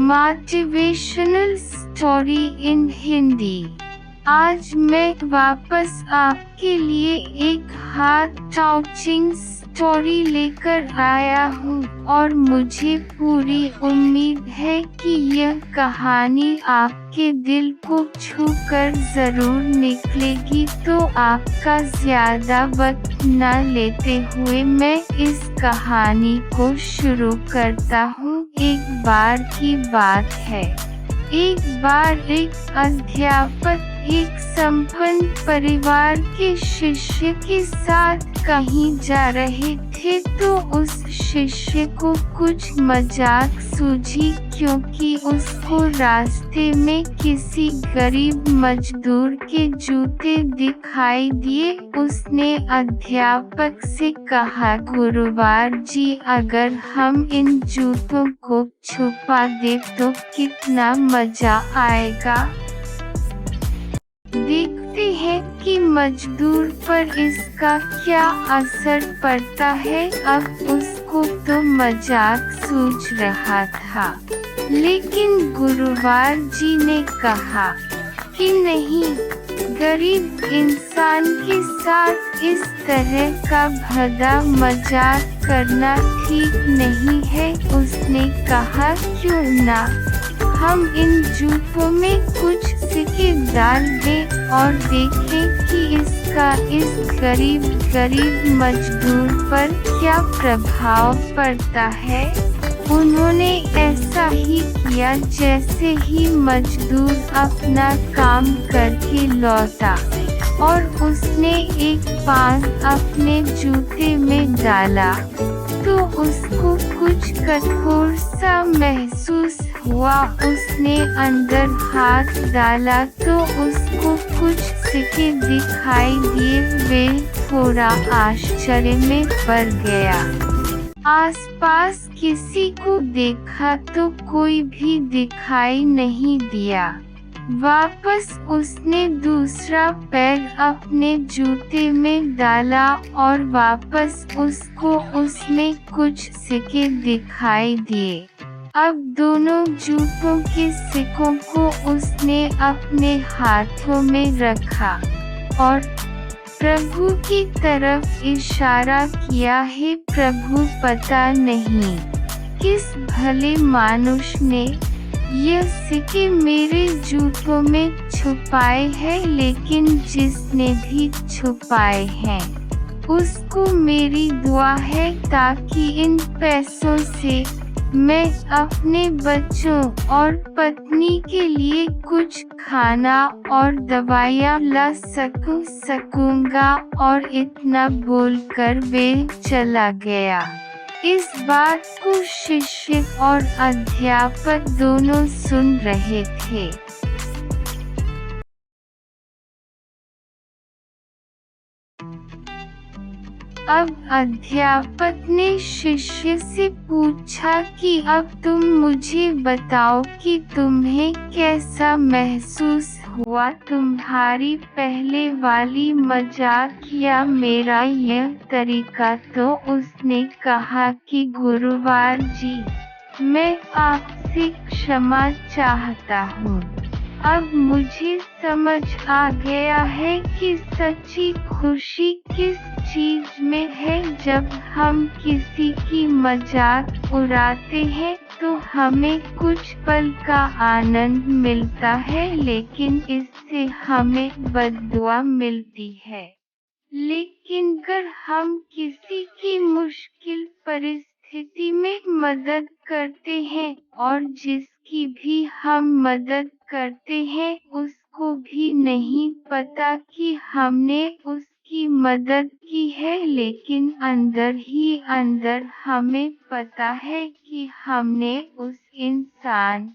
Motivational story in Hindi. आज मैं वापस आपके लिए एक हार्ट टचिंग स्टोरी लेकर आया हूँ और मुझे पूरी उम्मीद है कि यह कहानी आपके दिल को छू कर ज़रूर निकलेगी। तो आपका ज़्यादा वक्त न लेते हुए मैं इस कहानी को शुरू करता हूँ। एक बार की बात है, एक बार एक अध्यापक एक संपन्न परिवार के शिष्य के साथ कहीं जा रहे थे, तो उस शिष्य को कुछ मजाक सूझी क्योंकि उसको रास्ते में किसी गरीब मजदूर के जूते दिखाई दिए। उसने अध्यापक से कहा, गुरुवार जी, अगर हम इन जूतों को छुपा दे तो कितना मजा आएगा। देखते हैं कि मजदूर पर इसका क्या असर पड़ता है। अब उसको तो मजाक सूझ रहा था, लेकिन गुरुवार जी ने कहा कि नहीं, गरीब इंसान के साथ इस तरह का भद्दा मजाक करना ठीक नहीं है। उसने कहा, क्यों ना हम इन जूतों में कुछ सिक्के डाल दें और देखें कि इसका इस गरीब मजदूर पर क्या प्रभाव पड़ता है। उन्होंने ऐसा ही किया। जैसे ही मजदूर अपना काम करके लौटा और उसने एक पान अपने जूते में डाला, तो उसको कुछ कठोर सा महसूस हुआ। उसने अंदर हाथ डाला तो उसको कुछ सिक्के दिखाई दिए। वे थोड़ा आश्चर्य में पड़ गया। आसपास किसी को देखा तो कोई भी दिखाई नहीं दिया। वापस उसने दूसरा पैर अपने जूते में डाला और वापस उसको उसमें कुछ सिक्के दिखाई दिए। अब दोनों जूतों के सिक्कों को उसने अपने हाथों में रखा और प्रभु की तरफ इशारा किया। हे प्रभु, पता नहीं किस भले मानुष ने यह सिक्के मेरे जूतों में छुपाए हैं, लेकिन जिसने भी छुपाए हैं उसको मेरी दुआ है ताकि इन पैसों से मैं अपने बच्चों और पत्नी के लिए कुछ खाना और दवाइयाँ ला सकूंगा। और इतना बोलकर वे चला गया। इस बात को शिष्य और अध्यापक दोनों सुन रहे थे। अब अध्यापक ने शिष्य से पूछा कि अब तुम मुझे बताओ कि तुम्हें कैसा महसूस हुआ, तुम्हारी पहले वाली मजाक या मेरा यह तरीका। तो उसने कहा कि गुरुवार जी, मैं आपसे क्षमा चाहता हूँ। अब मुझे समझ आ गया है कि सच्ची खुशी किस चीज में है। जब हम किसी की मजाक उड़ाते हैं तो हमें कुछ पल का आनंद मिलता है, लेकिन इससे हमें बद्दुआ मिलती है। लेकिन अगर हम किसी की मुश्किल परिस्थिति में मदद करते हैं और जिसकी भी हम मदद करते हैं उसको भी नहीं पता कि हमने उसकी मदद की है, लेकिन अंदर ही अंदर हमें पता है कि हमने उस इंसान